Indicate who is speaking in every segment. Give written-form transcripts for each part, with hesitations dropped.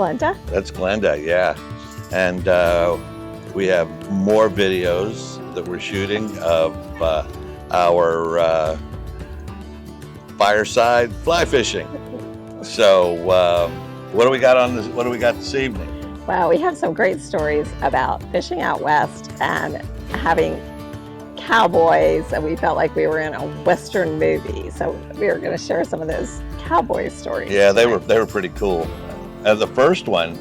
Speaker 1: Glenda.
Speaker 2: That's Glenda, yeah. And we have more videos that we're shooting of our fireside fly fishing. So what do we got on this? What do we got this evening?
Speaker 1: Well, we have some great stories about fishing out west and having cowboys, and we felt like we were in a Western movie. So we were going to share some of those cowboy stories.
Speaker 2: Yeah, they were pretty cool. And the first one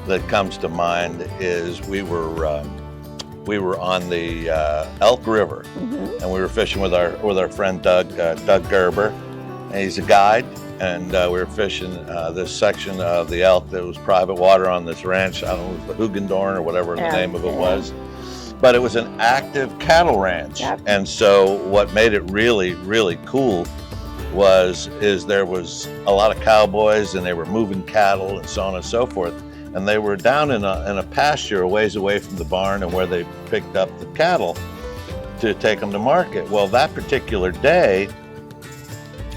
Speaker 2: that comes to mind is we were on the Elk River, and we were fishing with our friend Doug Gerber, and he's a guide. And we were fishing this section of the Elk that was private water on this ranch. I don't know, the Hugendorn or whatever the name of it was. But it was an active cattle ranch.
Speaker 1: Yep.
Speaker 2: And so what made it really, really cool is there was a lot of cowboys, and they were moving cattle and so on and so forth. And they were down in a pasture a ways away from the barn and where they picked up the cattle to take them to market. Well, that particular day,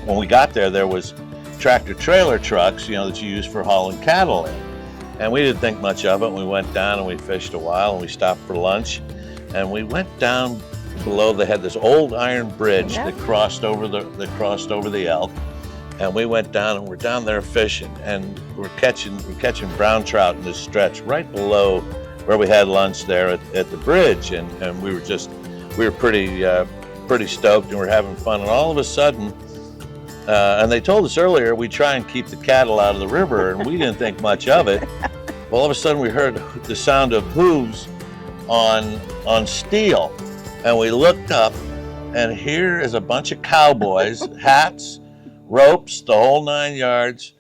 Speaker 2: when we got there, there was tractor trailer trucks, that you use for hauling cattle in. And we didn't think much of it. We went down and we fished a while, and we stopped for lunch. And we went down below. They had this old iron bridge that crossed over the Elk. And we went down, and we're down there fishing, and we're catching brown trout in this stretch right below where we had lunch there at the bridge. And we were pretty stoked, and we're having fun. And all of a sudden, and they told us earlier we try and keep the cattle out of the river, and we didn't think much of it. Well, all of a sudden we heard the sound of hooves on steel, and we looked up, and here is a bunch of cowboys, hats, ropes, the whole 9 yards,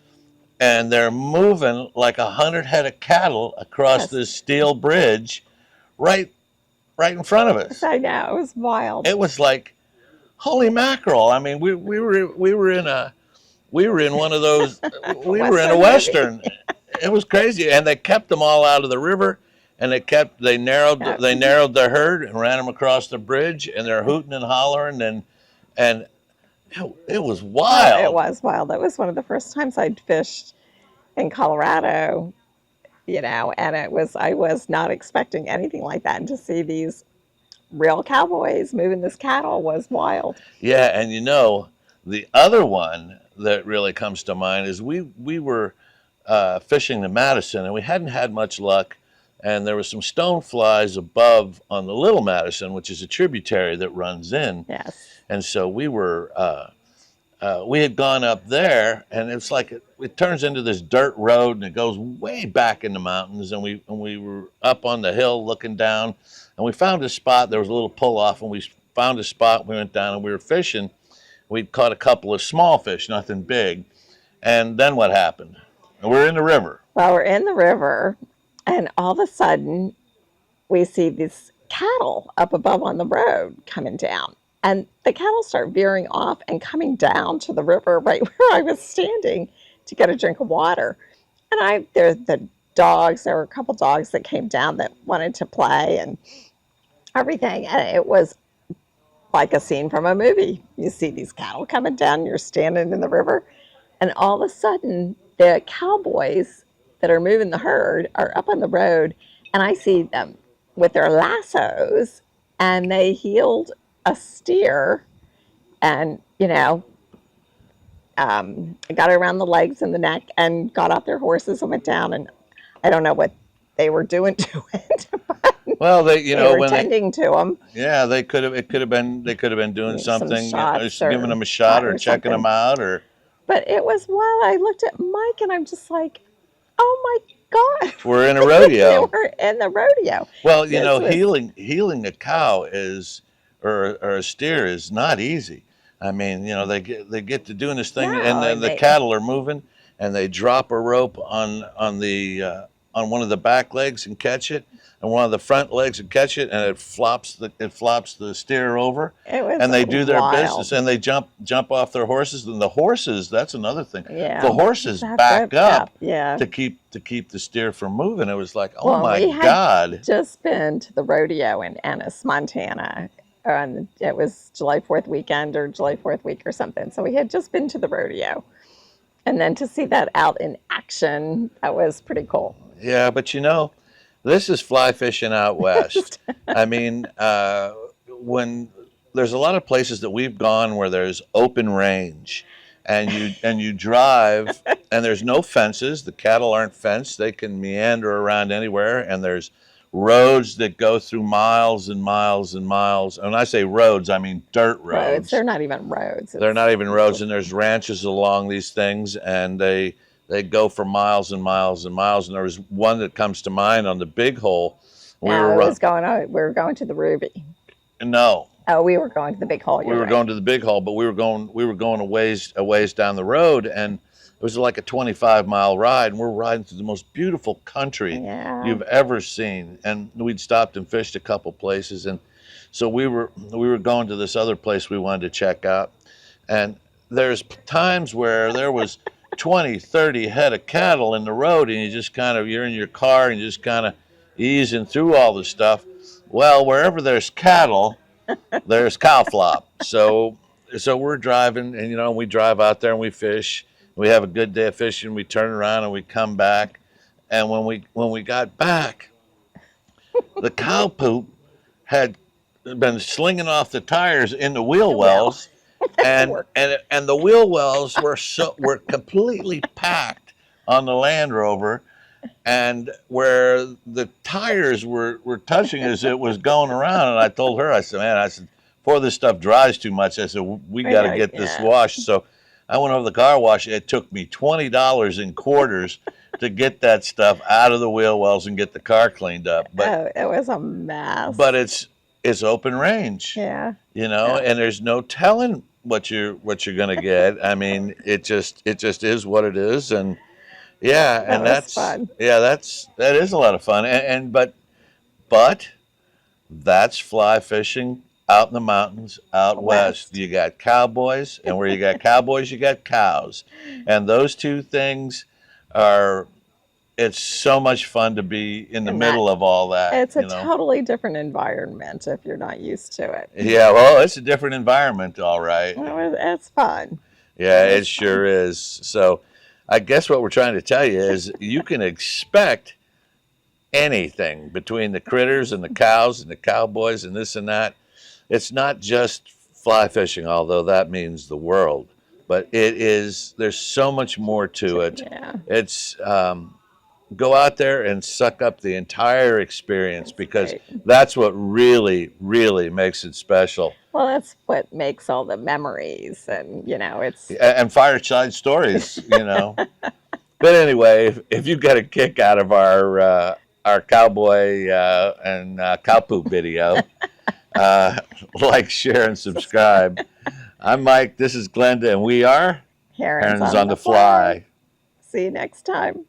Speaker 2: and they're moving like 100 head of cattle across this steel bridge, right in front of us.
Speaker 1: I know, it was wild.
Speaker 2: It was like, holy mackerel! I mean, we were in one of those. We were in a Western. It was crazy, and they kept them all out of the river, and they narrowed the herd and ran them across the bridge, and they're hooting and hollering, and it was wild.
Speaker 1: It was wild. That was one of the first times I'd fished in Colorado, and I was not expecting anything like that, and to see these real cowboys moving this cattle was wild.
Speaker 2: Yeah, and the other one that really comes to mind is we were fishing the Madison, and we hadn't had much luck, and there was some stone flies above on the Little Madison, which is a tributary that runs in.
Speaker 1: Yes.
Speaker 2: And so we had gone up there, and it's like it turns into this dirt road, and it goes way back in the mountains, and we were up on the hill looking down, and we found a spot. There was a little pull off, and we found a spot. We went down, and we were fishing. We'd caught a couple of small fish, nothing big. And then what happened? We're in the river.
Speaker 1: Well, we're in the river, and all of a sudden we see these cattle up above on the road coming down. And the cattle start veering off and coming down to the river right where I was standing to get a drink of water. And there were a couple dogs that came down that wanted to play and everything. And it was like a scene from a movie. You see these cattle coming down, you're standing in the river, and all of a sudden the cowboys that are moving the herd are up on the road, and I see them with their lassos, and they heeled a steer and got it around the legs and the neck and got off their horses and went down. And I don't know what they were doing to it, but
Speaker 2: well, they
Speaker 1: were tending to them.
Speaker 2: Yeah, they could have been doing something, giving them a shot or checking them out, or.
Speaker 1: But it was wild. I looked at Mike and I'm just like, oh my God.
Speaker 2: We're in a rodeo.
Speaker 1: We're in the rodeo.
Speaker 2: Well, healing a cow or a steer is not easy. I mean, they get to doing this thing, and then the cattle are moving, and they drop a rope on one of the back legs and catch it, and one of the front legs and catch it, and it flops the steer over. And they do their business, and they jump off their horses, and the horses, that's another thing.
Speaker 1: Yeah.
Speaker 2: The horses back up
Speaker 1: to
Speaker 2: keep the steer from moving. It was like, oh my God.
Speaker 1: We had just been to the rodeo in Ennis, Montana. It was July 4th weekend or July 4th week or something. So we had just been to the rodeo. And then to see that out in action, that was pretty cool.
Speaker 2: Yeah, but this is fly fishing out west. I mean, when there's a lot of places that we've gone where there's open range, and you drive, and there's no fences. The cattle aren't fenced; they can meander around anywhere, and there's roads that go through miles and miles and miles. And when I say roads, I mean dirt
Speaker 1: Roads. They're
Speaker 2: roads.
Speaker 1: not even roads.
Speaker 2: They're
Speaker 1: It's
Speaker 2: not even roads, and there's ranches along these things, and they go for miles and miles and miles. And there was one that comes to mind on the Big Hole. We
Speaker 1: no,
Speaker 2: were
Speaker 1: it
Speaker 2: run-
Speaker 1: was going on. We were going to the Ruby.
Speaker 2: no,
Speaker 1: Oh, we were going to the big hole.
Speaker 2: we
Speaker 1: You're
Speaker 2: were
Speaker 1: right.
Speaker 2: going to the Big Hole, but we were going a ways down the road, and it was like a 25-mile ride, and we're riding through the most beautiful country
Speaker 1: Yeah.
Speaker 2: you've ever seen. And we'd stopped and fished a couple places, and so we were going to this other place we wanted to check out. And there's times where there was 20, 30 head of cattle in the road, and you're in your car and you just kind of easing through all the stuff. Well, wherever there's cattle, there's cow flop. So we're driving, and we drive out there and we fish. We have a good day of fishing. We turn around and we come back, and when we got back, the cow poop had been slinging off the tires in the wheel wells, and
Speaker 1: Work.
Speaker 2: and the wheel wells were completely packed on the Land Rover, and where the tires were touching as it was going around. And I told her, I said, man, before this stuff dries too much, I said, we got to get this
Speaker 1: Yeah.
Speaker 2: washed. So I went over to the car wash. It took me $20 in quarters to get that stuff out of the wheel wells and get the car cleaned up. But
Speaker 1: Oh, it was a mess.
Speaker 2: but it's open range,
Speaker 1: Yeah.
Speaker 2: and there's no telling what you're gonna get. I mean, it just is what it is. And yeah,
Speaker 1: That
Speaker 2: and
Speaker 1: was fun.
Speaker 2: that is a lot of fun. But that's fly fishing out in the mountains out west. You got cowboys, and where you got cowboys, you got cows, and those two things are. It's so much fun to be in the
Speaker 1: And
Speaker 2: middle of all that.
Speaker 1: it's a totally different environment if you're not used to it.
Speaker 2: Yeah, well, it's a different environment, all right.
Speaker 1: It's fun.
Speaker 2: Yeah, it sure is. So, I guess what we're trying to tell you is you can expect anything between the critters and the cows and the cowboys and this and that. It's not just fly fishing, although that means the world, but there's so much more to it.
Speaker 1: Yeah.
Speaker 2: It's go out there and suck up the entire experience, because
Speaker 1: Right.
Speaker 2: that's what really, really makes it special.
Speaker 1: Well, that's what makes all the memories, and it's
Speaker 2: And fireside stories. But anyway, if you got a kick out of our cowboy and cow poop video, like, share, and subscribe. I'm Mike. This is Glenda, and we are
Speaker 1: herons
Speaker 2: Herons on the Fly.
Speaker 1: See you next time.